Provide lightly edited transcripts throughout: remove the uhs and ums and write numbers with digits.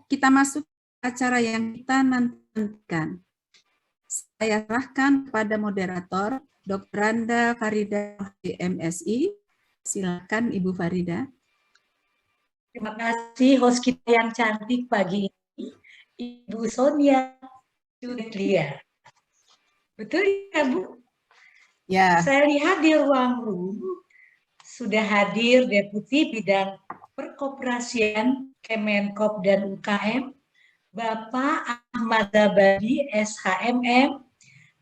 kita masuk acara yang kita nantikan. Saya serahkan kepada moderator, Dr. Randa Farida, MSI. Silakan Ibu Farida. Terima kasih host kita yang cantik pagi ini, Ibu Sonia Judlia. Betul ya, Bu? Ya. Saya lihat di ruang room sudah hadir Deputi Bidang Perkoperasian Kemenkop dan UKM, Bapak Ahmad Zabadi, SHMM,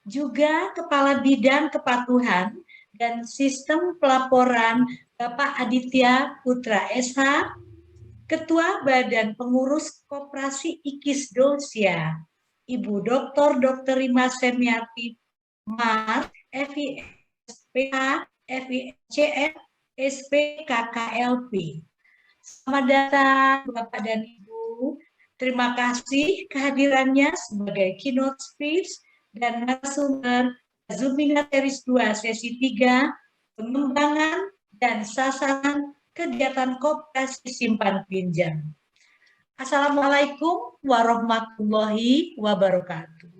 juga Kepala Bidang Kepatuhan dan Sistem Pelaporan Bapak Aditya Putra SH, Ketua Badan Pengurus Koperasi IKIS Dosia, Ibu Dr. Rima Semiati, MAR, FISPH, FICF, SPKKLP. Selamat datang Bapak dan Ibu. Terima kasih kehadirannya sebagai keynote speech dan narasumber Zumina Series 2 sesi 3, pengembangan dan sasaran kegiatan koperasi simpan pinjam. Assalamualaikum warahmatullahi wabarakatuh.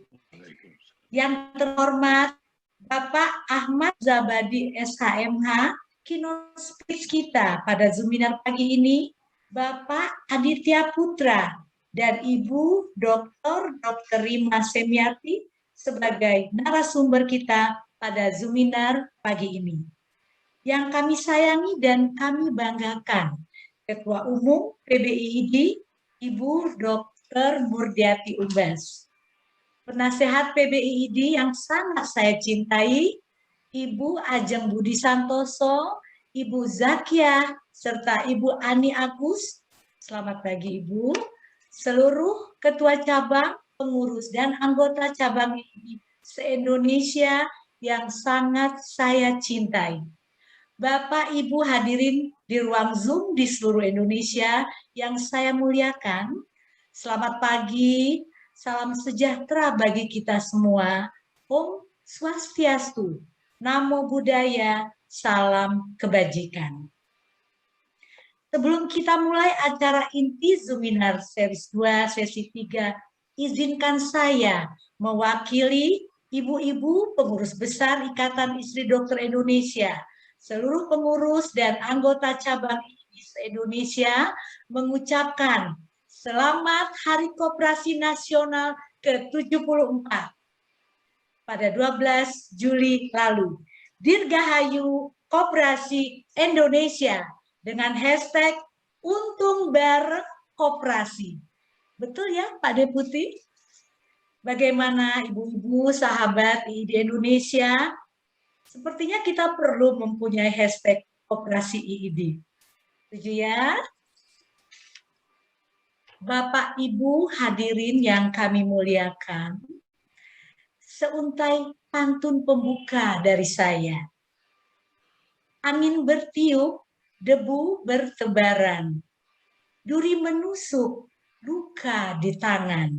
Yang terhormat Bapak Ahmad Zabadi SHMH, keynote speech kita pada Zoominar pagi ini, Bapak Aditya Putra dan Ibu Dr. Rima Semiati sebagai narasumber kita pada Zoominar pagi ini. Yang kami sayangi dan kami banggakan, Ketua Umum PBIID, Ibu Dr. Murdiati Umbas. Penasehat PBIID yang sangat saya cintai, Ibu Ajeng Budi Santoso, Ibu Zakiah, serta Ibu Ani Agus. Selamat pagi Ibu. Seluruh ketua cabang, pengurus, dan anggota cabang IID se-Indonesia yang sangat saya cintai. Bapak, Ibu hadirin di ruang Zoom di seluruh Indonesia yang saya muliakan, selamat pagi, salam sejahtera bagi kita semua. Om Swastiastu, Namo Buddhaya, salam kebajikan. Sebelum kita mulai acara inti Zoominar Series 2 sesi 3, izinkan saya mewakili ibu-ibu pengurus besar Ikatan Istri Dokter Indonesia, seluruh pengurus dan anggota cabang IIS Indonesia mengucapkan selamat Hari Koperasi Nasional ke-74 pada 12 Juli lalu. Dirgahayu Koperasi Indonesia dengan hashtag Untung Bareng Koperasi. Betul ya Pak Deputi? Bagaimana ibu-ibu sahabat di Indonesia? Sepertinya kita perlu mempunyai hashtag Koperasi IID. Setuju ya? Bapak Ibu hadirin yang kami muliakan, seuntai pantun pembuka dari saya. Angin bertiup, debu bertebaran, duri menusuk, luka di tangan.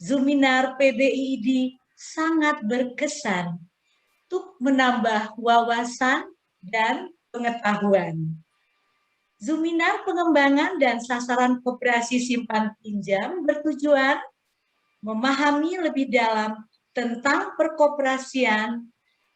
Zoominar PBIID sangat berkesan untuk menambah wawasan dan pengetahuan. Zoominar pengembangan dan sasaran koperasi simpan pinjam bertujuan memahami lebih dalam tentang perkoperasian,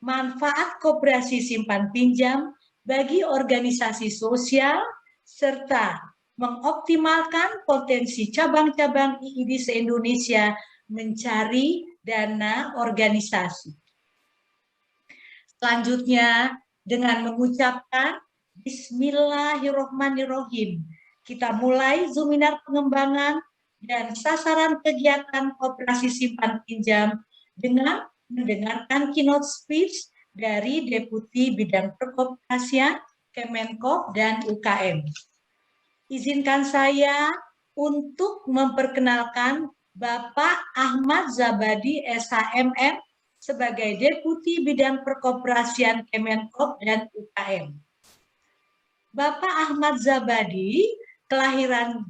manfaat koperasi simpan pinjam bagi organisasi sosial, serta mengoptimalkan potensi cabang-cabang IID se-Indonesia mencari dana organisasi. Selanjutnya, dengan mengucapkan Bismillahirrohmanirrohim, kita mulai Zoominar pengembangan dan sasaran kegiatan koperasi simpan pinjam dengan mendengarkan keynote speech dari Deputi Bidang Perkoperasian, Kemenkop, dan UKM. Izinkan saya untuk memperkenalkan Bapak Ahmad Zabadi SHMM sebagai Deputi Bidang Perkoperasian Kemenkop dan UKM. Bapak Ahmad Zabadi, kelahiran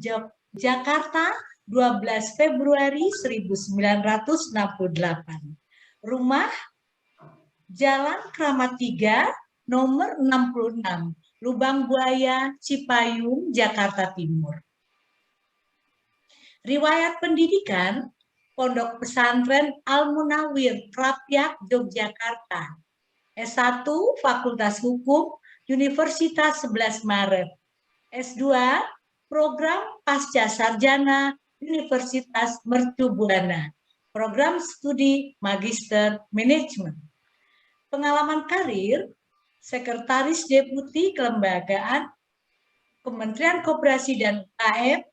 Jakarta 12 Februari 1968. Rumah Jalan Kramat 3, nomor 66, Lubang Buaya, Cipayung, Jakarta Timur. Riwayat pendidikan, Pondok Pesantren Al-Munawwir, Krapyak, Yogyakarta. S1, Fakultas Hukum, Universitas 11 Maret. S2, Program Pasca Sarjana, Universitas Mercu Buana. Program Studi Magister Manajemen. Pengalaman karir, Sekretaris Deputi Kelembagaan Kementerian Koperasi dan UKM,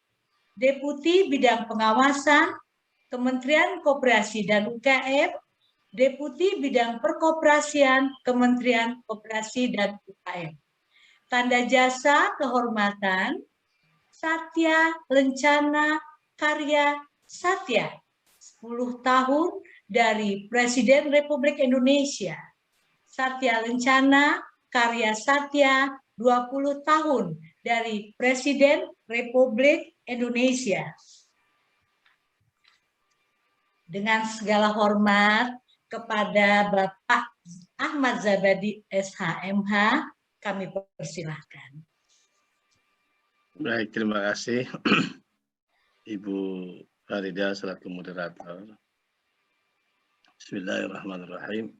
Deputi Bidang Pengawasan, Kementerian Koperasi dan UKM, Deputi Bidang Perkoperasian, Kementerian Koperasi dan UKM. Tanda jasa kehormatan, Satya Lencana Karya Satya, 10 tahun dari Presiden Republik Indonesia. Satya Lencana Karya Satya, 20 tahun dari Presiden Republik Indonesia. Dengan segala hormat kepada Bapak Ahmad Zabadi SHMH, kami persilahkan. Baik, terima kasih Ibu Farida selaku moderator. Bismillahirrahmanirrahim.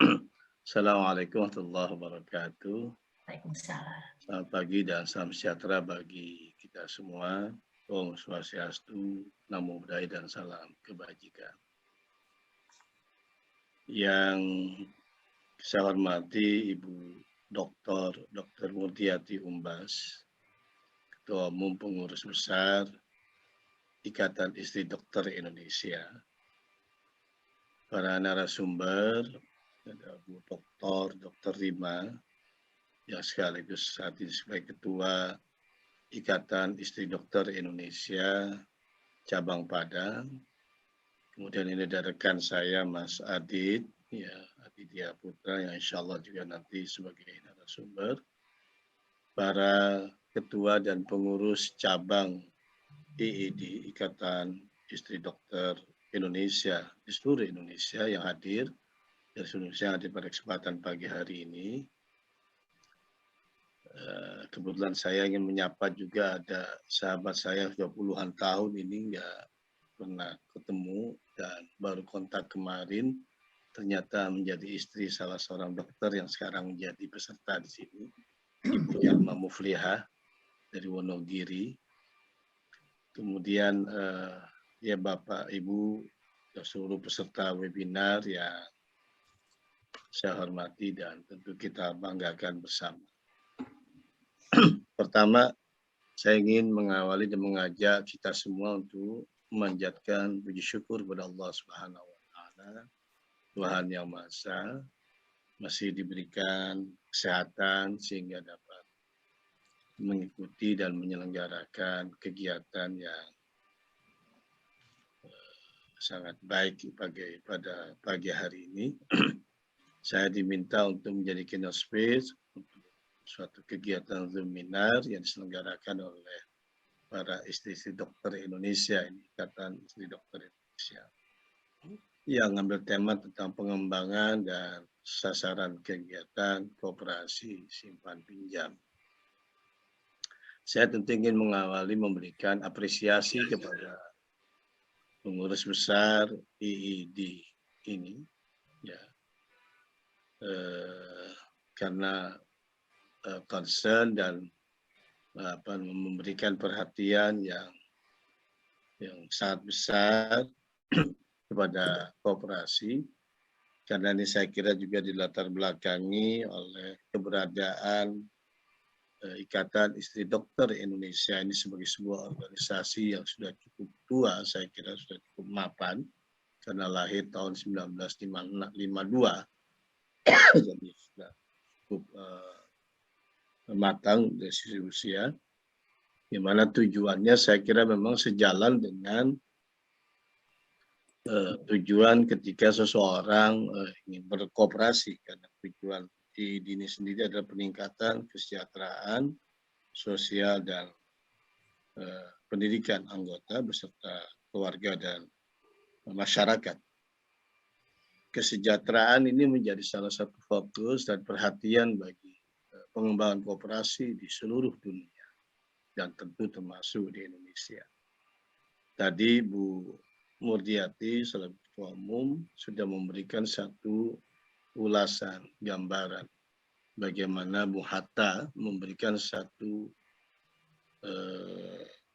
Assalamualaikum warahmatullahi wabarakatuh. Waalaikumsalam. Selamat pagi dan salam sejahtera bagi kita semua. Om Swastiastu, Namo Buddhaya dan salam kebajikan. Yang saya hormati Ibu Dr. Murtiati Umbas, Ketua Umum Pengurus Besar Ikatan Istri Dokter Indonesia, para narasumber, ada Bu Dr. Rima, yang sekaligus saat ini sebagai Ketua Ikatan Istri Dokter Indonesia Cabang Padang. Kemudian ini ada rekan saya Mas Adit, ya Aditya Putra yang insya Allah juga nanti sebagai narasumber. Para ketua dan pengurus cabang IID, Ikatan Istri Dokter Indonesia di seluruh Indonesia yang hadir, dari seluruh Indonesia yang hadir pada kesempatan pagi hari ini. Kebetulan saya ingin menyapa juga ada sahabat saya 20-an tahun ini nggak pernah ketemu dan baru kontak kemarin, ternyata menjadi istri salah seorang dokter yang sekarang menjadi peserta di sini, Ibu Yalma Muflihah dari Wonogiri. Kemudian ya Bapak Ibu dan seluruh peserta webinar yang saya hormati dan tentu kita banggakan bersama. Pertama, saya ingin mengawali dan mengajak kita semua untuk memanjatkan puji syukur kepada Allah Subhanahu wa Ta'ala, Tuhan Yang Maha Esa, masih diberikan kesehatan sehingga dapat mengikuti dan menyelenggarakan kegiatan yang sangat baik pada pagi hari ini. Saya diminta untuk menjadi keynote speaker untuk suatu kegiatan seminar yang diselenggarakan oleh para istri-istri dokter Indonesia, ini Ikatan Istri Dokter Indonesia, yang mengambil tema tentang pengembangan dan sasaran kegiatan koperasi simpan pinjam. Saya tentu ingin mengawali memberikan apresiasi kepada pengurus besar IID ini, ya, karena concern dan memberikan perhatian yang sangat besar kepada koperasi, karena ini saya kira juga dilatar belakangi oleh keberadaan Ikatan Istri Dokter Indonesia ini sebagai sebuah organisasi yang sudah cukup tua, saya kira sudah cukup mapan, karena lahir tahun 1952, jadi sudah cukup matang dari sisi usia, di mana tujuannya saya kira memang sejalan dengan tujuan ketika seseorang ingin berkooperasi, karena tujuan ini sendiri adalah peningkatan kesejahteraan sosial dan pendidikan anggota beserta keluarga dan masyarakat. Kesejahteraan ini menjadi salah satu fokus dan perhatian bagi pengembangan koperasi di seluruh dunia dan tentu termasuk di Indonesia. Tadi Bu Murdiati selaku Ketua Umum sudah memberikan satu ulasan, gambaran bagaimana Bung Hatta memberikan satu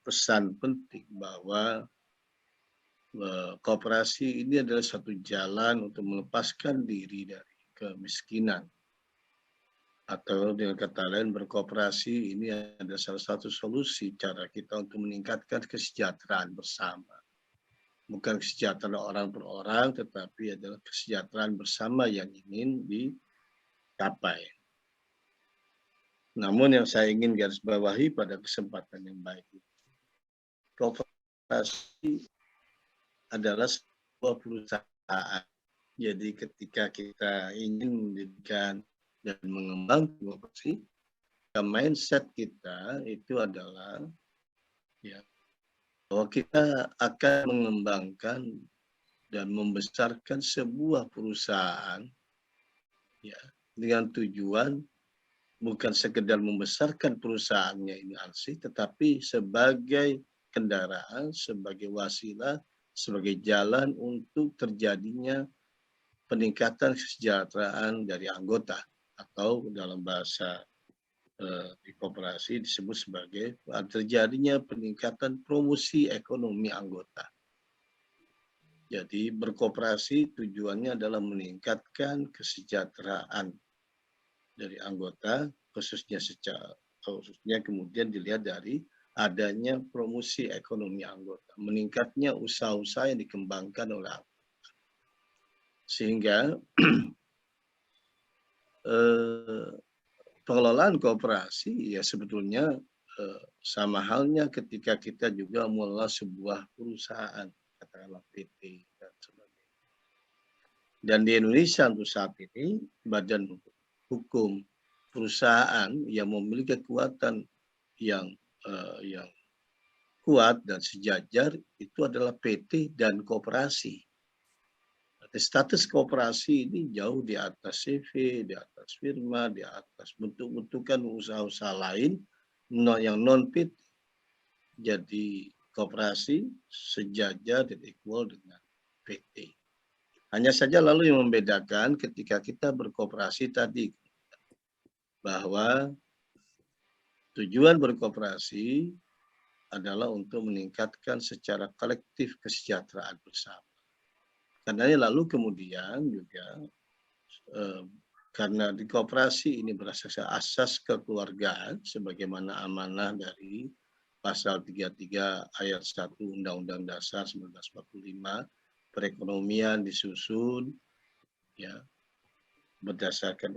pesan penting bahwa koperasi ini adalah satu jalan untuk melepaskan diri dari kemiskinan. Atau dengan kata lain, berkooperasi ini adalah salah satu solusi cara kita untuk meningkatkan kesejahteraan bersama. Bukan kesejahteraan orang per orang, tetapi adalah kesejahteraan bersama yang ingin dicapai. Namun yang saya ingin garis bawahi pada kesempatan yang baik ini, kooperasi adalah sebuah perusahaan. Jadi ketika kita ingin mendirikan dan mengembangkan kooperasi, mindset kita itu adalah ya, bahwa kita akan mengembangkan dan membesarkan sebuah perusahaan ya, dengan tujuan bukan sekedar membesarkan perusahaannya ini ansih, tetapi sebagai kendaraan, sebagai wasilah, sebagai jalan untuk terjadinya peningkatan kesejahteraan dari anggota, atau dalam bahasa di koperasi disebut sebagai terjadinya peningkatan promosi ekonomi anggota. Jadi berkooperasi tujuannya adalah meningkatkan kesejahteraan dari anggota, khususnya kemudian dilihat dari adanya promosi ekonomi anggota, meningkatnya usaha-usaha yang dikembangkan oleh anggota. Sehingga pengelolaan kooperasi ya sebetulnya sama halnya ketika kita juga mengelola sebuah perusahaan, katakanlah PT dan sebagainya. Dan di Indonesia untuk saat ini badan hukum perusahaan yang memiliki kekuatan yang kuat dan sejajar itu adalah PT dan koperasi. Status kooperasi ini jauh di atas CV, di atas firma, di atas bentuk-bentukan usaha-usaha lain yang non-PT. Jadi kooperasi sejajar dan equal dengan PT. Hanya saja lalu yang membedakan ketika kita berkooperasi tadi, bahwa tujuan berkooperasi adalah untuk meningkatkan secara kolektif kesejahteraan bersama. Karena lalu kemudian juga karena di kooperasi ini berdasarkan asas kekeluargaan sebagaimana amanah dari pasal 33 ayat 1 Undang-Undang Dasar 1945, perekonomian disusun ya berdasarkan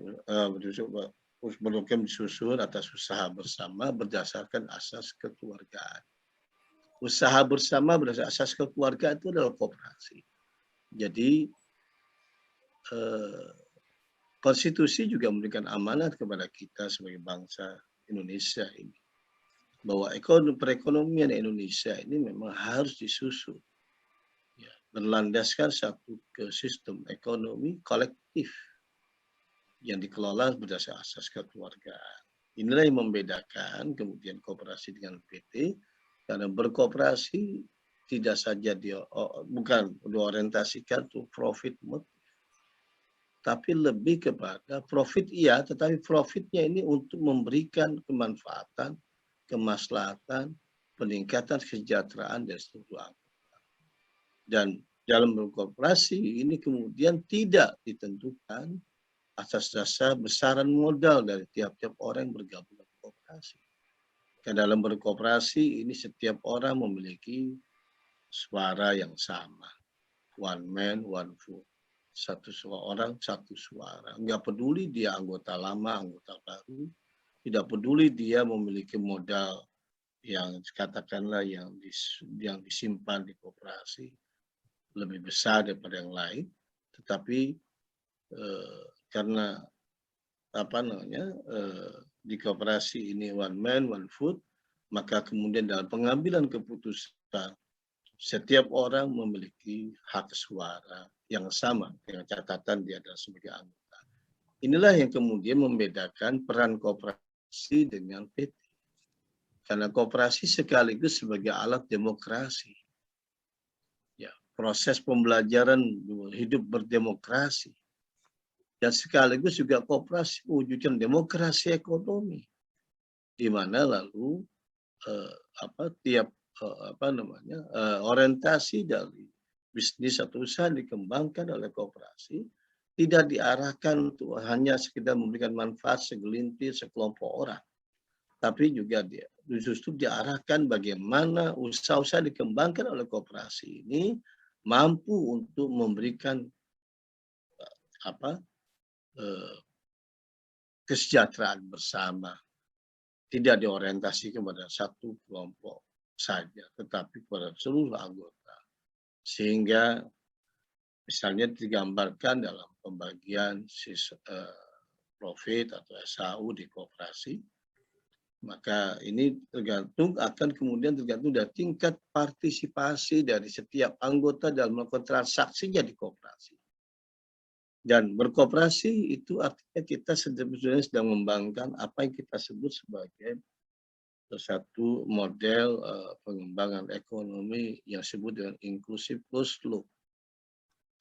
disusun atas usaha bersama berdasarkan asas kekeluargaan. Usaha bersama berdasarkan asas kekeluargaan itu adalah kooperasi. Jadi konstitusi juga memberikan amanat kepada kita sebagai bangsa Indonesia ini, bahwa perekonomian Indonesia ini memang harus disusun ya, berlandaskan satu ke sistem ekonomi kolektif yang dikelola berdasarkan asas kekeluargaan. Inilah yang membedakan kemudian kooperasi dengan PT, karena berkooperasi tidak saja bukan diorientasikan to profit motive, tapi lebih kepada profit iya, tetapi profitnya ini untuk memberikan kemanfaatan, kemaslahatan, peningkatan kesejahteraan dan seluruh anggota. Dan dalam berkooperasi ini kemudian tidak ditentukan atas dasar besaran modal dari tiap-tiap orang yang bergabung dalam kooperasi. Karena dalam berkooperasi ini setiap orang memiliki suara yang sama. One man, one vote. Satu orang, satu suara. Enggak peduli dia anggota lama, anggota baru. Tidak peduli dia memiliki modal yang katakanlah yang disimpan di koperasi lebih besar daripada yang lain. Tetapi karena di koperasi ini one man, one vote, maka kemudian dalam pengambilan keputusan setiap orang memiliki hak suara yang sama dengan catatan dia adalah sebagai anggota. Inilah yang kemudian membedakan peran koperasi dengan PT. Karena koperasi sekaligus sebagai alat demokrasi. proses pembelajaran hidup berdemokrasi, dan sekaligus juga koperasi mewujudkan demokrasi ekonomi, di mana lalu tiap orientasi dari bisnis atau usaha dikembangkan oleh koperasi tidak diarahkan untuk hanya sekedar memberikan manfaat segelintir sekelompok orang, tapi juga dia justru diarahkan bagaimana usaha-usaha dikembangkan oleh koperasi ini mampu untuk memberikan kesejahteraan bersama, tidak diorientasi kepada satu kelompok saja, tetapi kepada seluruh anggota. Sehingga misalnya digambarkan dalam pembagian profit atau SAU di koperasi, maka ini kemudian tergantung dari tingkat partisipasi dari setiap anggota dalam melakukan transaksinya di koperasi. Dan berkooperasi itu artinya kita sebetulnya sedang mengembangkan apa yang kita sebut sebagai satu model pengembangan ekonomi yang disebut dengan inclusive closed loop.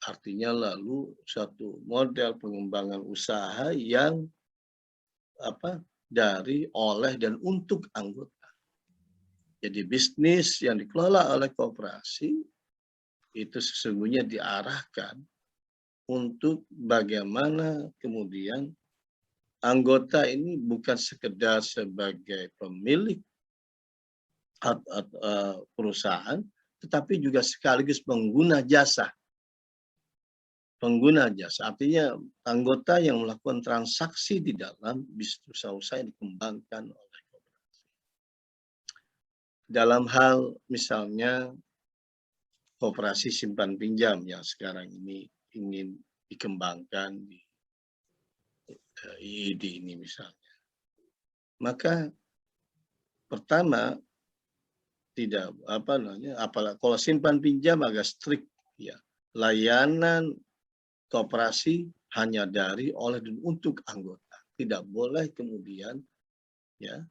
Artinya lalu satu model pengembangan usaha yang dari, oleh, dan untuk anggota. Jadi bisnis yang dikelola oleh koperasi itu sesungguhnya diarahkan untuk bagaimana kemudian anggota ini bukan sekedar sebagai pemilik perusahaan, tetapi juga sekaligus pengguna jasa. Pengguna jasa, artinya anggota yang melakukan transaksi di dalam bisnis usaha yang dikembangkan oleh koperasi. Dalam hal misalnya koperasi simpan pinjam yang sekarang ini ingin dikembangkan di IID ini misalnya. Maka pertama tidak apalagi kalau simpan pinjam agak strict ya. Layanan koperasi hanya dari, oleh, dan untuk anggota. Tidak boleh kemudian ya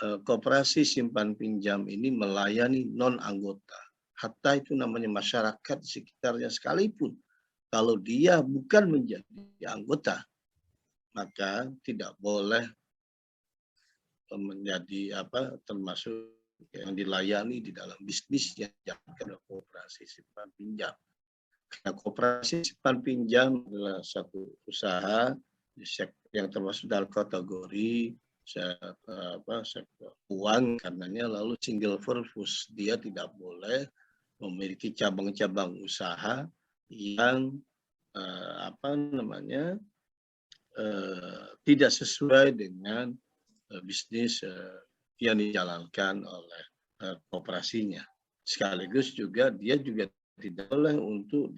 koperasi simpan pinjam ini melayani non anggota. Hatta itu namanya masyarakat di sekitarnya sekalipun. Kalau dia bukan menjadi anggota, maka tidak boleh menjadi termasuk yang dilayani di dalam bisnis yang dijalankan oleh koperasi simpan pinjam. Karena koperasi simpan pinjam adalah satu usaha yang termasuk dalam kategori sektor uang, karenanya lalu single purpose, dia tidak boleh memiliki cabang-cabang usaha yang tidak sesuai dengan bisnis yang dijalankan oleh koperasinya. Sekaligus juga dia juga tidak boleh untuk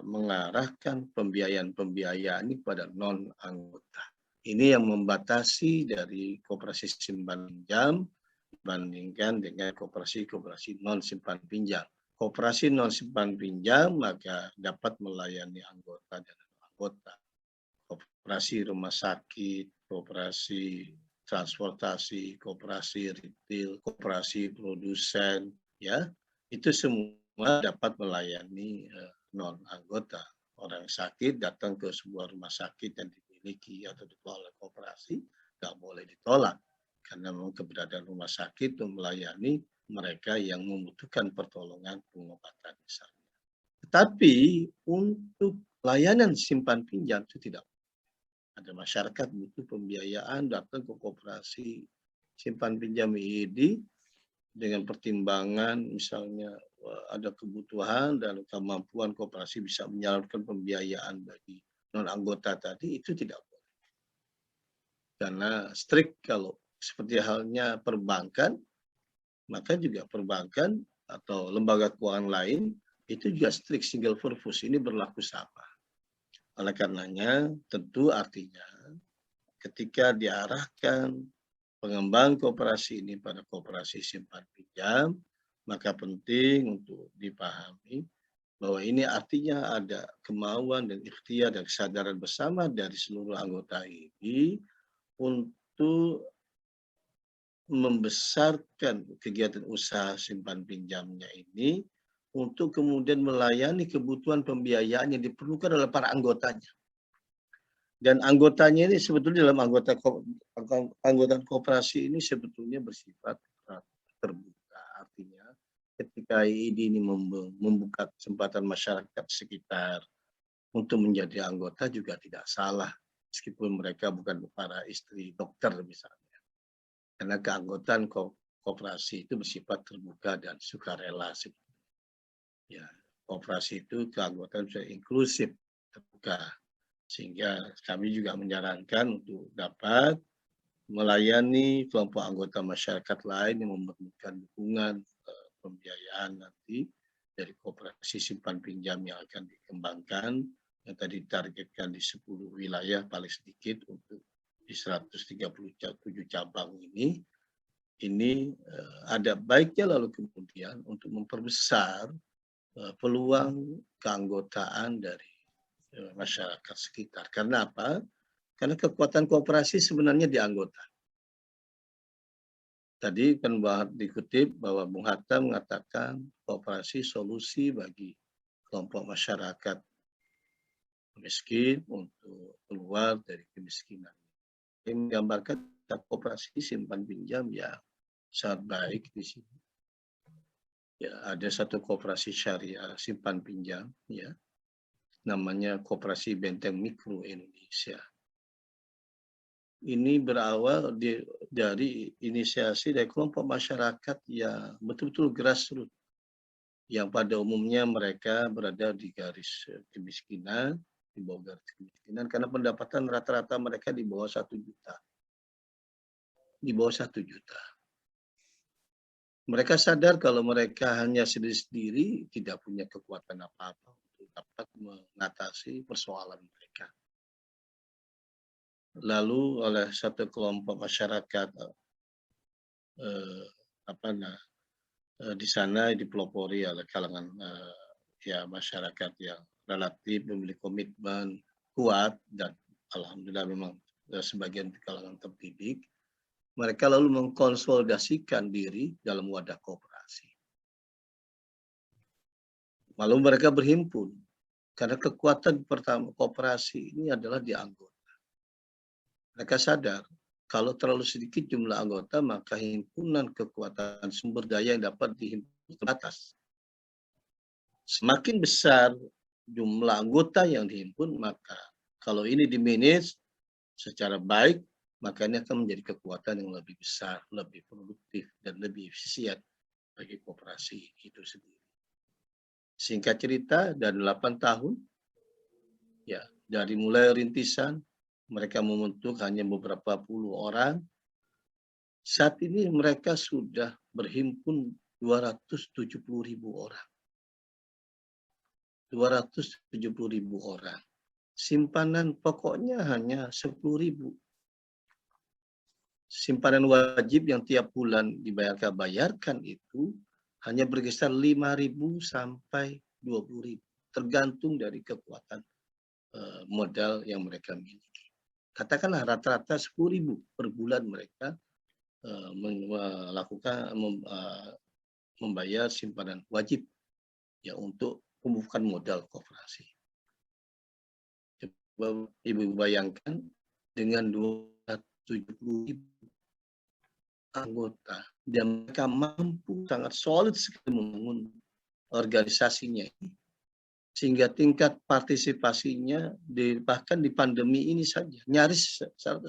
mengarahkan pembiayaan ini pada non anggota. Ini yang membatasi dari koperasi simpan pinjam dibandingkan dengan koperasi non simpan pinjam. Koperasi non simpan pinjam maka dapat melayani anggota dan anggota. Koperasi rumah sakit, koperasi transportasi, koperasi retail, koperasi produsen, ya itu semua dapat melayani non anggota. Orang sakit datang ke sebuah rumah sakit yang dimiliki atau dikelola oleh koperasi, nggak boleh ditolak karena memang keberadaan rumah sakit untuk melayani mereka yang membutuhkan pertolongan pengobatan misalnya. Tetapi untuk layanan simpan pinjam itu tidak. Ada masyarakat butuh pembiayaan, datang ke koperasi simpan pinjam IID dengan pertimbangan misalnya ada kebutuhan dan kemampuan koperasi bisa menyalurkan pembiayaan bagi non anggota tadi, itu tidak boleh. Karena strict kalau seperti halnya perbankan, maka juga perbankan atau lembaga keuangan lain itu juga strict single purpose, ini berlaku sama. Oleh karenanya tentu artinya ketika diarahkan pengembang koperasi ini pada koperasi simpan pinjam, maka penting untuk dipahami bahwa ini artinya ada kemauan dan ikhtiar dan kesadaran bersama dari seluruh anggota ini untuk membesarkan kegiatan usaha simpan pinjamnya ini untuk kemudian melayani kebutuhan pembiayaan yang diperlukan oleh para anggotanya. Dan anggotanya ini sebetulnya dalam anggota koperasi ini sebetulnya bersifat terbuka. Artinya ketika IID ini membuka kesempatan masyarakat sekitar untuk menjadi anggota juga tidak salah. Meskipun mereka bukan para istri dokter misalnya. Karena keanggotaan koperasi itu bersifat terbuka dan sukarela. Ya, koperasi itu keanggotaan sudah inklusif, terbuka. Sehingga kami juga menyarankan untuk dapat melayani kelompok anggota masyarakat lain yang memerlukan dukungan pembiayaan nanti dari koperasi simpan pinjam yang akan dikembangkan, yang tadi ditargetkan di 10 wilayah paling sedikit untuk di 137 cabang ini ada baiknya lalu kemudian untuk memperbesar peluang keanggotaan dari masyarakat sekitar. Karena apa? Karena kekuatan kooperasi sebenarnya di anggota. Tadi kan dikutip bahwa Bung Hatta mengatakan kooperasi solusi bagi kelompok masyarakat miskin untuk keluar dari kemiskinan. Ini menggambarkan kooperasi simpan pinjam yang sangat baik di sini. Ya, ada satu kooperasi syariah simpan pinjam, ya, namanya Koperasi Benteng Mikro Indonesia. Ini berawal dari inisiasi dari kelompok masyarakat yang betul-betul grassroots, yang pada umumnya mereka berada di garis kemiskinan, di bawah garis kemiskinan, karena pendapatan rata-rata mereka di bawah 1 juta. Di bawah 1 juta. Mereka sadar kalau mereka hanya sendiri-sendiri tidak punya kekuatan apa-apa untuk dapat mengatasi persoalan mereka. Lalu oleh satu kelompok masyarakat di sana dipelopori oleh kalangan ya masyarakat yang relatif memiliki komitmen kuat dan alhamdulillah memang sebagian di kalangan terdidik. Mereka lalu mengkonsolidasikan diri dalam wadah koperasi. Lalu mereka berhimpun karena kekuatan pertama koperasi ini adalah di anggota. Mereka sadar kalau terlalu sedikit jumlah anggota maka himpunan kekuatan sumber daya yang dapat dihimpun terbatas. Semakin besar jumlah anggota yang dihimpun maka kalau ini dimanage secara baik maka ini akan menjadi kekuatan yang lebih besar, lebih produktif, dan lebih efisien bagi koperasi itu sendiri. Singkat cerita, dari 8 tahun, ya dari mulai rintisan, mereka membentuk hanya beberapa puluh orang. Saat ini mereka sudah berhimpun 270.000 orang. 270.000 orang. Simpanan pokoknya hanya 10.000. Simpanan wajib yang tiap bulan bayarkan itu hanya berkisar 5.000 sampai 20.000, tergantung dari kekuatan modal yang mereka miliki. Katakanlah rata-rata 10.000 per bulan mereka membayar simpanan wajib ya untuk pembukaan modal koperasi. Coba Ibu bayangkan dengan 270.000 anggota dan mereka mampu sangat solid sekali membangun organisasinya ini sehingga tingkat partisipasinya bahkan di pandemi ini saja nyaris 100%,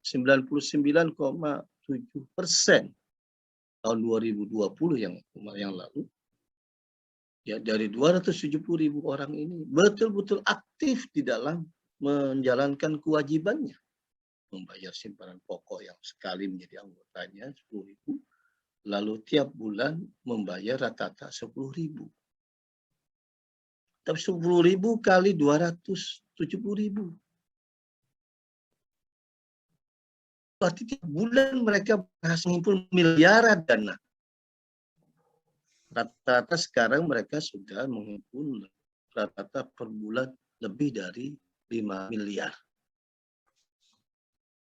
99,7% tahun 2020 yang lalu. Ya, dari 270.000 orang ini betul-betul aktif di dalam menjalankan kewajibannya. Membayar simpanan pokok yang sekali menjadi anggotanya 10.000, lalu tiap bulan membayar rata-rata 10.000. Tapi 10.000 kali 270.000. Berarti tiap bulan mereka berhasil mengumpul miliaran dana. Rata-rata sekarang mereka sudah menghimpun rata-rata per bulan lebih dari 5 miliar.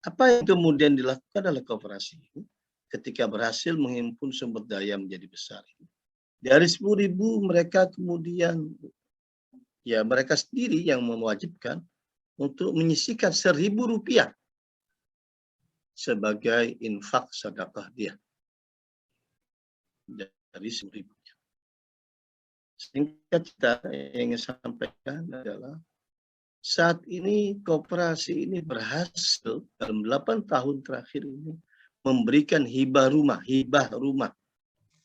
Apa yang kemudian dilakukan oleh koperasi ini ketika berhasil menghimpun sumber daya menjadi besar ini? Dari 10.000 mereka kemudian, ya mereka sendiri yang mewajibkan untuk menyisihkan Rp1.000 sebagai infak sedekah dia dari 10.000. Singkat cerita yang ingin saya sampaikan adalah saat ini koperasi ini berhasil dalam 8 tahun terakhir ini memberikan hibah rumah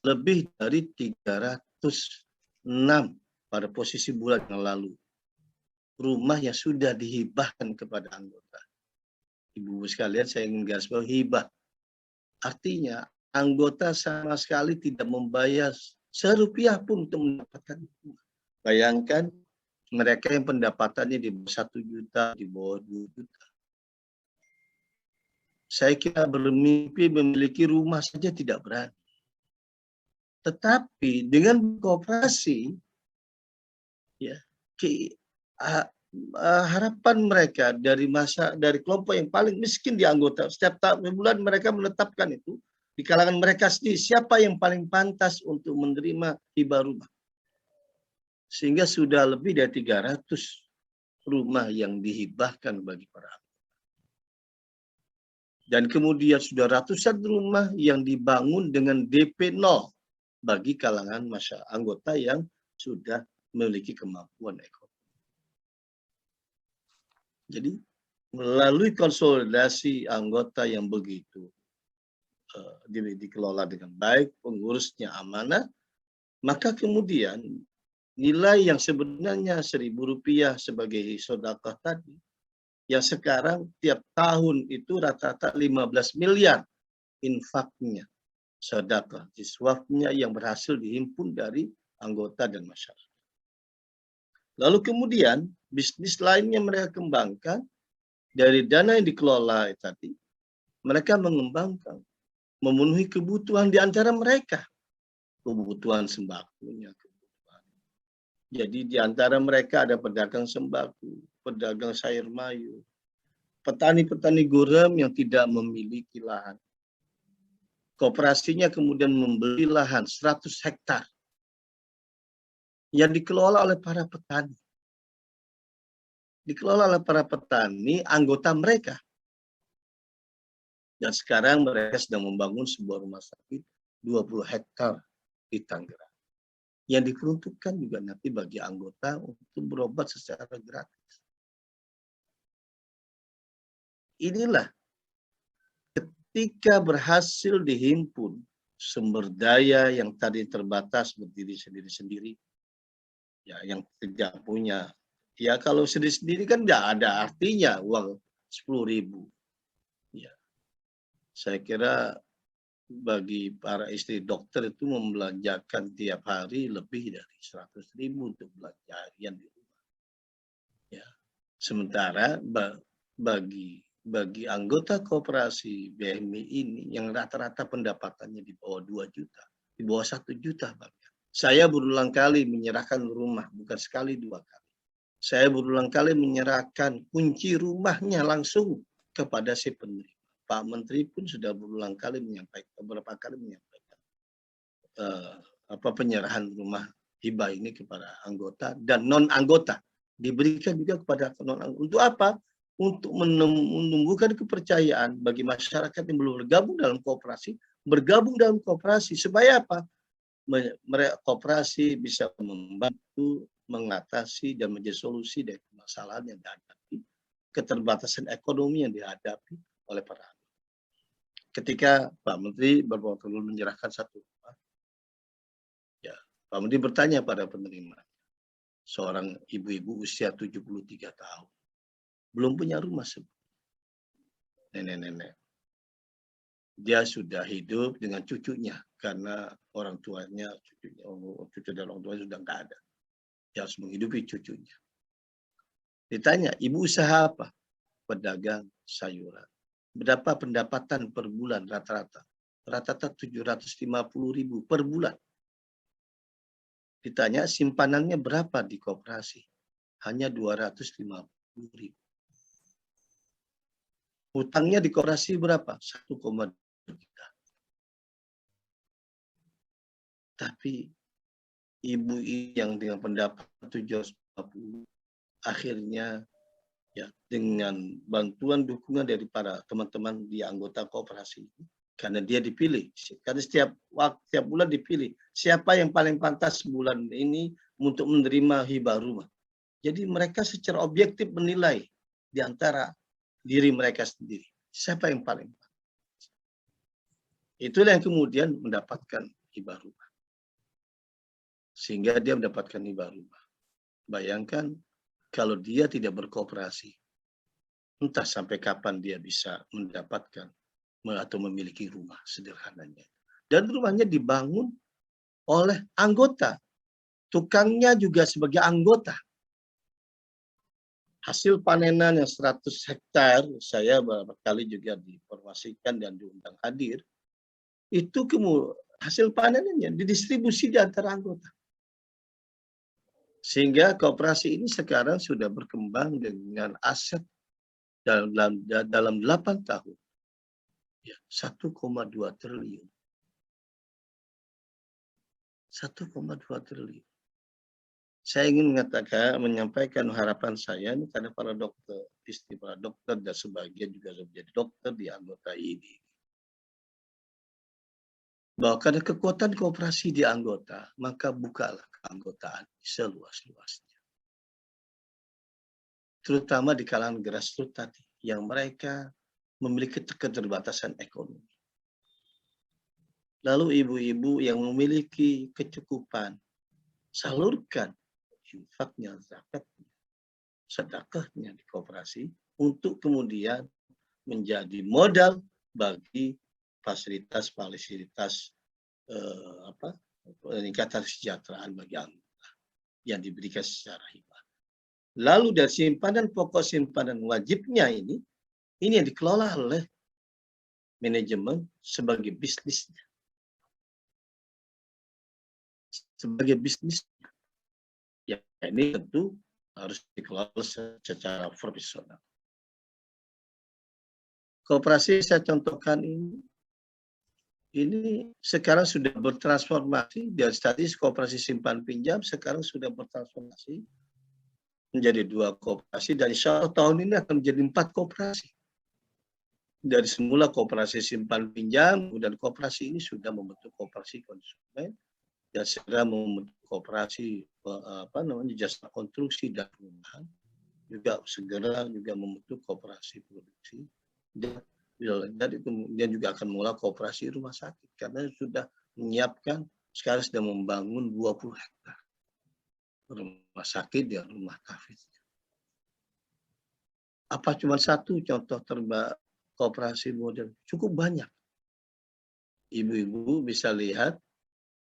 lebih dari 306 pada posisi bulan yang lalu. Rumah yang sudah dihibahkan kepada anggota. Ibu-ibu sekalian, saya ingin garis bawahi hibah. Artinya anggota sama sekali tidak membayar Rp1 pun untuk mendapatkan itu. Bayangkan mereka yang pendapatannya di bawah 1 juta, di bawah 2 juta. Saya kira bermimpi memiliki rumah saja tidak berani. Tetapi dengan koperasi, ya, harapan mereka dari kelompok yang paling miskin di anggota, setiap bulan mereka menetapkan itu di kalangan mereka sendiri siapa yang paling pantas untuk menerima hibah rumah. Sehingga sudah lebih dari 300 rumah yang dihibahkan bagi para anggota. Dan kemudian sudah ratusan rumah yang dibangun dengan DP 0 bagi kalangan anggota yang sudah memiliki kemampuan ekonomi. Jadi melalui konsolidasi anggota yang begitu dikelola dengan baik, pengurusnya amanah, maka kemudian nilai yang sebenarnya Rp1.000 sebagai sedekah tadi, yang sekarang tiap tahun itu rata-rata 15 miliar infaknya, sedekah, iswafnya yang berhasil dihimpun dari anggota dan masyarakat. Lalu kemudian bisnis lainnya mereka kembangkan dari dana yang dikelola tadi, mereka mengembangkan, memenuhi kebutuhan di antara mereka, kebutuhan sembakonya. Jadi di antara mereka ada pedagang sembako, pedagang sayur mayur, petani-petani gurem yang tidak memiliki lahan. Koperasinya kemudian membeli lahan 100 hektar yang dikelola oleh para petani. Dikelola oleh para petani, anggota mereka. Dan sekarang mereka sedang membangun sebuah rumah sakit 20 hektar di Tangerang. Yang diperuntukkan juga nanti bagi anggota untuk berobat secara gratis. Inilah ketika berhasil dihimpun sumber daya yang tadi terbatas berdiri sendiri-sendiri, ya yang tidak punya, ya kalau sendiri-sendiri kan tidak ada artinya uang 10.000. Ya, saya kira bagi para istri dokter itu membelanjakan tiap hari lebih dari 100.000 untuk belanja harian di rumah. Ya. Sementara bagi anggota koperasi BMI ini yang rata-rata pendapatannya di bawah 2 juta, di bawah 1 juta bahkan. Saya berulang kali menyerahkan rumah, bukan sekali 2 kali. Saya berulang kali menyerahkan kunci rumahnya langsung kepada si penerima. Pak Menteri pun sudah berulang kali menyampaikan, beberapa kali menyampaikan penyerahan rumah hibah ini kepada anggota dan non-anggota. Diberikan juga kepada non-anggota. Untuk apa? Untuk menumbuhkan kepercayaan bagi masyarakat yang belum bergabung dalam koperasi, bergabung dalam koperasi. Supaya apa? Koperasi bisa membantu mengatasi dan menjadi solusi dari permasalahan yang dihadapi, keterbatasan ekonomi yang dihadapi oleh para anggota. Ketika Pak Menteri beberapa waktu lalu menyerahkan satu rumah, ya Pak Menteri bertanya pada penerima, seorang ibu-ibu usia 73 tahun, belum punya rumah sebelumnya, nenek-nenek. Dia sudah hidup dengan cucunya karena orang tuanya, cucu dan orang tuanya sudah nggak ada. Dia harus menghidupi cucunya. Ditanya, ibu usaha apa? Pedagang sayuran. Berapa pendapatan per bulan rata-rata? Rata-rata 750.000 per bulan. Ditanya simpanannya berapa di koperasi? Hanya 250.000. Hutangnya di koperasi berapa? 1,2 juta. Tapi ibu yang dengan pendapat 750 akhirnya ya dengan bantuan dukungan dari para teman-teman di anggota koperasi karena dia dipilih karena setiap bulan dipilih siapa yang paling pantas bulan ini untuk menerima hibah rumah. Jadi mereka secara objektif menilai di antara diri mereka sendiri siapa yang paling pantas. Itulah yang kemudian mendapatkan hibah rumah. Sehingga dia mendapatkan hibah rumah. Bayangkan kalau dia tidak berkooperasi, entah sampai kapan dia bisa mendapatkan atau memiliki rumah sederhananya. Dan rumahnya dibangun oleh anggota. Tukangnya juga sebagai anggota. Hasil panenan yang 100 hektar, saya beberapa kali juga diinformasikan dan diundang hadir, itu kemudian hasil panenannya didistribusi di antara anggota. Sehingga koperasi ini sekarang sudah berkembang dengan aset dalam 8 tahun. Ya, 1,2 triliun. 1,2 triliun. Saya ingin menyampaikan harapan saya ini karena para dokter, istri para dokter dan sebagian juga menjadi dokter di anggota ini. Bahwa karena kekuatan koperasi di anggota, maka bukalah keanggotaan seluas-luasnya. Terutama di kalangan grassroots tadi, yang mereka memiliki keterbatasan ekonomi. Lalu ibu-ibu yang memiliki kecukupan, salurkan infaknya, zakatnya, sedekahnya di koperasi untuk kemudian menjadi modal bagi fasilitas peningkatan kesejahteraan bagi anggota yang diberikan secara hibah. Lalu dari simpanan pokok simpanan wajibnya ini yang dikelola oleh manajemen sebagai bisnisnya. Sebagai bisnis, ya ini tentu harus dikelola secara profesional. Koperasi saya contohkan ini sekarang sudah bertransformasi dari status koperasi simpan pinjam, sekarang sudah bertransformasi menjadi 2 koperasi dan insya Allah tahun ini akan menjadi 4 koperasi. Dari semula koperasi simpan pinjam dan koperasi ini sudah membentuk koperasi konsumen dan segera membentuk koperasi jasa konstruksi dan perumahan, juga segera juga membentuk koperasi produksi dan kemudian juga akan mulai koperasi rumah sakit karena sudah menyiapkan sekarang sudah membangun 20 hektar rumah sakit dan rumah kafes. Apa cuma satu contoh terbaik koperasi model? Cukup banyak. Ibu-ibu bisa lihat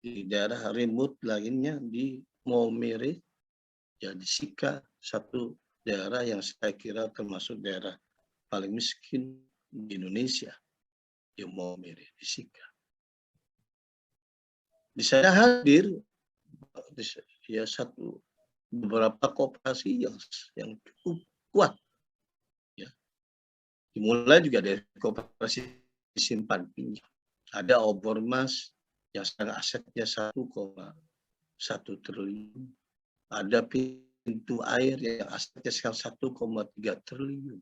di daerah remote lainnya di Maumere, ya di Sika, satu daerah yang saya kira termasuk daerah paling miskin di Indonesia, di Maumere, di Sika. Di sana hadir ya beberapa koperasi yang cukup kuat. Ya. Dimulai juga dari koperasi simpan pinjam. Ada Obormas yang sekarang asetnya 1,1 triliun. Ada pintu air yang asetnya sekarang 1,3 triliun.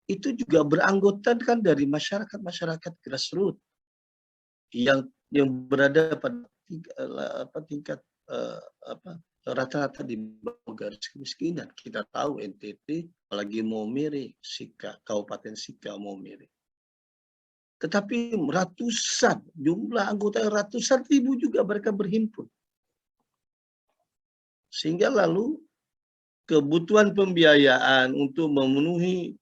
Itu juga beranggotakan dari masyarakat grassroots yang berada pada tingkat rata-rata di bawah garis kemiskinan. Kita tahu NTT, apalagi Maumere, Sika, Kabupaten Sika, Maumere. Tetapi jumlah anggota ratusan ribu juga mereka berhimpun. Sehingga lalu kebutuhan pembiayaan untuk memenuhi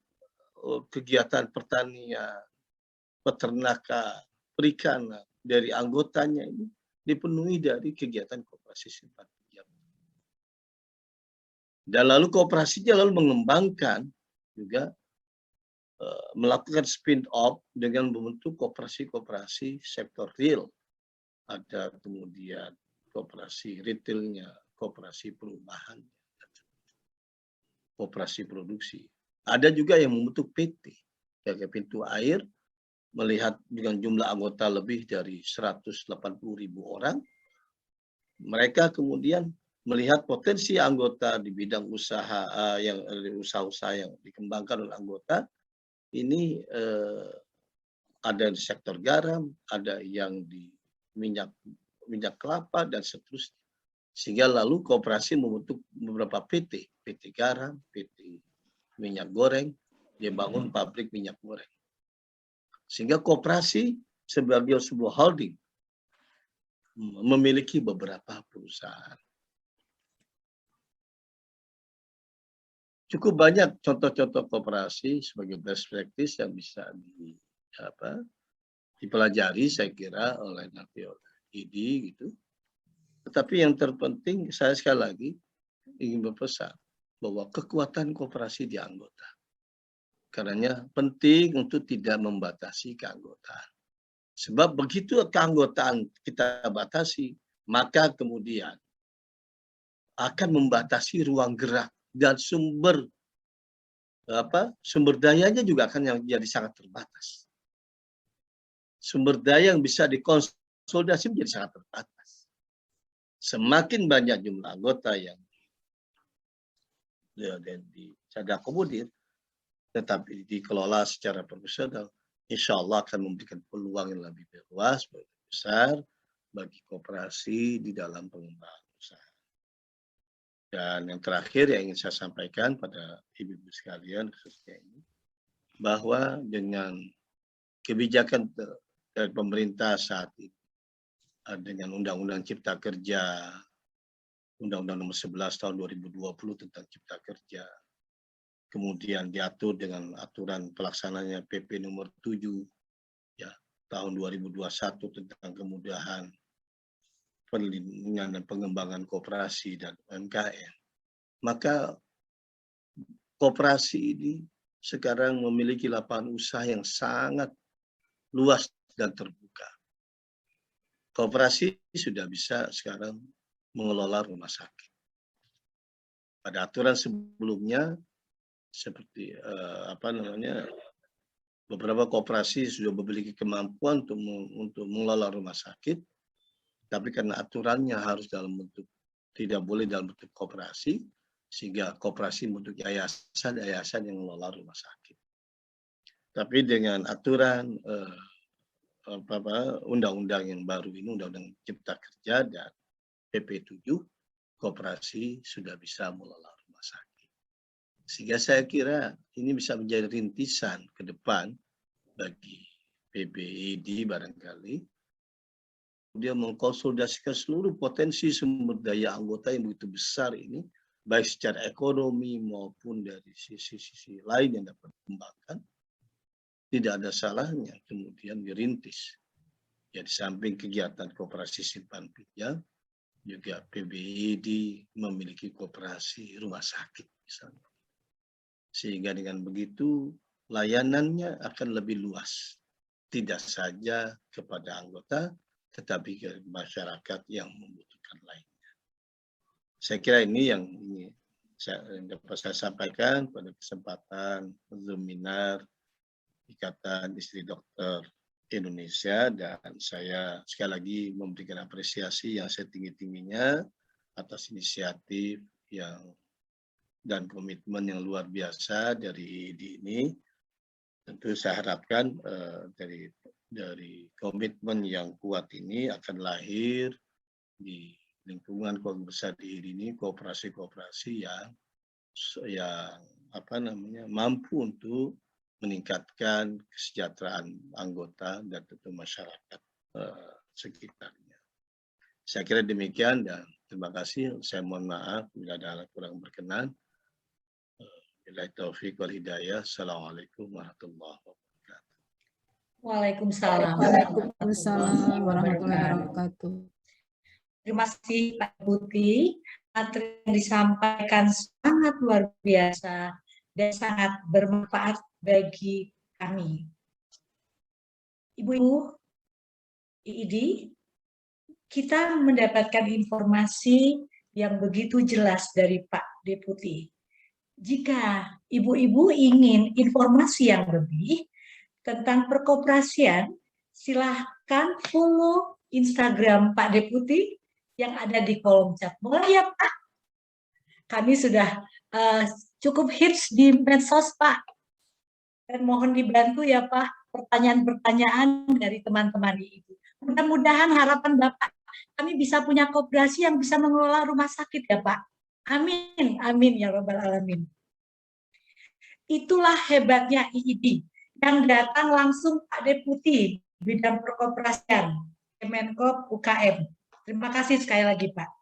kegiatan pertanian, peternakan, perikanan dari anggotanya ini dipenuhi dari kegiatan koperasi simpan pinjam. Dan lalu kooperasinya lalu mengembangkan juga melakukan spin-off dengan membentuk koperasi-koperasi sektor real. Ada kemudian koperasi retailnya, koperasi perumahan, koperasi produksi. Ada juga yang membentuk PT, kayak pintu air, melihat dengan jumlah anggota lebih dari 180.000 orang, mereka kemudian melihat potensi anggota di bidang usaha usaha-usaha yang dikembangkan oleh anggota ini ada di sektor garam, ada yang di minyak kelapa dan seterusnya. Sehingga lalu koperasi membentuk beberapa PT garam, PT minyak goreng, dia bangun pabrik minyak goreng. Sehingga koperasi sebagai sebuah holding memiliki beberapa perusahaan. Cukup banyak contoh-contoh koperasi sebagai best practice yang bisa dipelajari, saya kira, oleh ID gitu. Tetapi yang terpenting, saya sekali lagi ingin berpesan bahwa kekuatan koperasi di anggota. Karenanya penting untuk tidak membatasi keanggotaan. Sebab begitu keanggotaan kita batasi, maka kemudian akan membatasi ruang gerak dan sumber dayanya juga akan jadi sangat terbatas. Sumber daya yang bisa dikonsolidasi menjadi sangat terbatas. Semakin banyak jumlah anggota yang diakomodir, tetapi dikelola secara profesional, insya Allah akan memberikan peluang yang lebih luas, lebih besar bagi koperasi di dalam pengembangan usaha. Dan yang terakhir yang ingin saya sampaikan pada ibu-ibu sekalian khususnya ini, bahwa dengan kebijakan dari pemerintah saat ini, dengan Undang-Undang Cipta Kerja, Undang-Undang Nomor 11 Tahun 2020 tentang Cipta Kerja, kemudian diatur dengan aturan pelaksananya PP Nomor 7 ya Tahun 2021 tentang kemudahan perlindungan dan pengembangan koperasi dan UMKM. Maka koperasi ini sekarang memiliki lapangan usaha yang sangat luas dan terbuka. Koperasi sudah bisa sekarang mengelola rumah sakit. Pada aturan sebelumnya seperti beberapa koperasi sudah memiliki kemampuan untuk mengelola rumah sakit, tapi karena aturannya harus tidak boleh dalam bentuk koperasi, sehingga koperasi bentuk yayasan yang mengelola rumah sakit. Tapi dengan aturan undang-undang yang baru ini, Undang-Undang Cipta Kerja dan PP 7, koperasi sudah bisa mengelola rumah sakit. Sehingga saya kira ini bisa menjadi rintisan ke depan bagi PBID barangkali. Dia mengkonsolidasikan seluruh potensi sumber daya anggota yang begitu besar ini, baik secara ekonomi maupun dari sisi-sisi lain yang dapat dikembangkan. Tidak ada salahnya kemudian dirintis. Ya, di samping kegiatan koperasi simpan pinjam, juga PBID memiliki koperasi rumah sakit misalnya. Sehingga dengan begitu layanannya akan lebih luas. Tidak saja kepada anggota, tetapi ke masyarakat yang membutuhkan lainnya. Saya kira ini yang dapat saya sampaikan pada kesempatan seminar Ikatan Istri Dokter Indonesia, dan saya sekali lagi memberikan apresiasi yang setinggi-tingginya atas inisiatif dan komitmen yang luar biasa dari ID ini. Tentu saya harapkan dari komitmen yang kuat ini akan lahir di lingkungan keluarga besar di ini kooperasi-kooperasi yang mampu untuk meningkatkan kesejahteraan anggota dan tentu masyarakat sekitarnya. Saya kira demikian dan terima kasih. Saya mohon maaf bila ada hal kurang berkenan. Billahi taufiq wal hidayah. Assalamualaikum warahmatullahi wabarakatuh. Waalaikumsalam. Waalaikumsalam warahmatullahi wabarakatuh. Terima kasih Pak Putih. Materi yang disampaikan sangat luar biasa dan sangat bermanfaat bagi kami. Ibu-ibu, IID, kita mendapatkan informasi yang begitu jelas dari Pak Deputi. Jika ibu-ibu ingin informasi yang lebih tentang perkoperasian, silahkan follow Instagram Pak Deputi yang ada di kolom chat. Boleh ya Pak? Kami sudah cukup hits di medsos Pak. Dan mohon dibantu ya Pak, pertanyaan-pertanyaan dari teman-teman Ibu. Mudah-mudahan harapan Bapak, kami bisa punya koperasi yang bisa mengelola rumah sakit ya Pak. Amin, amin ya Rabbal Alamin. Itulah hebatnya IID, yang datang langsung Pak Deputi Bidang Perkoperasian, Kemenkop UKM. Terima kasih sekali lagi Pak.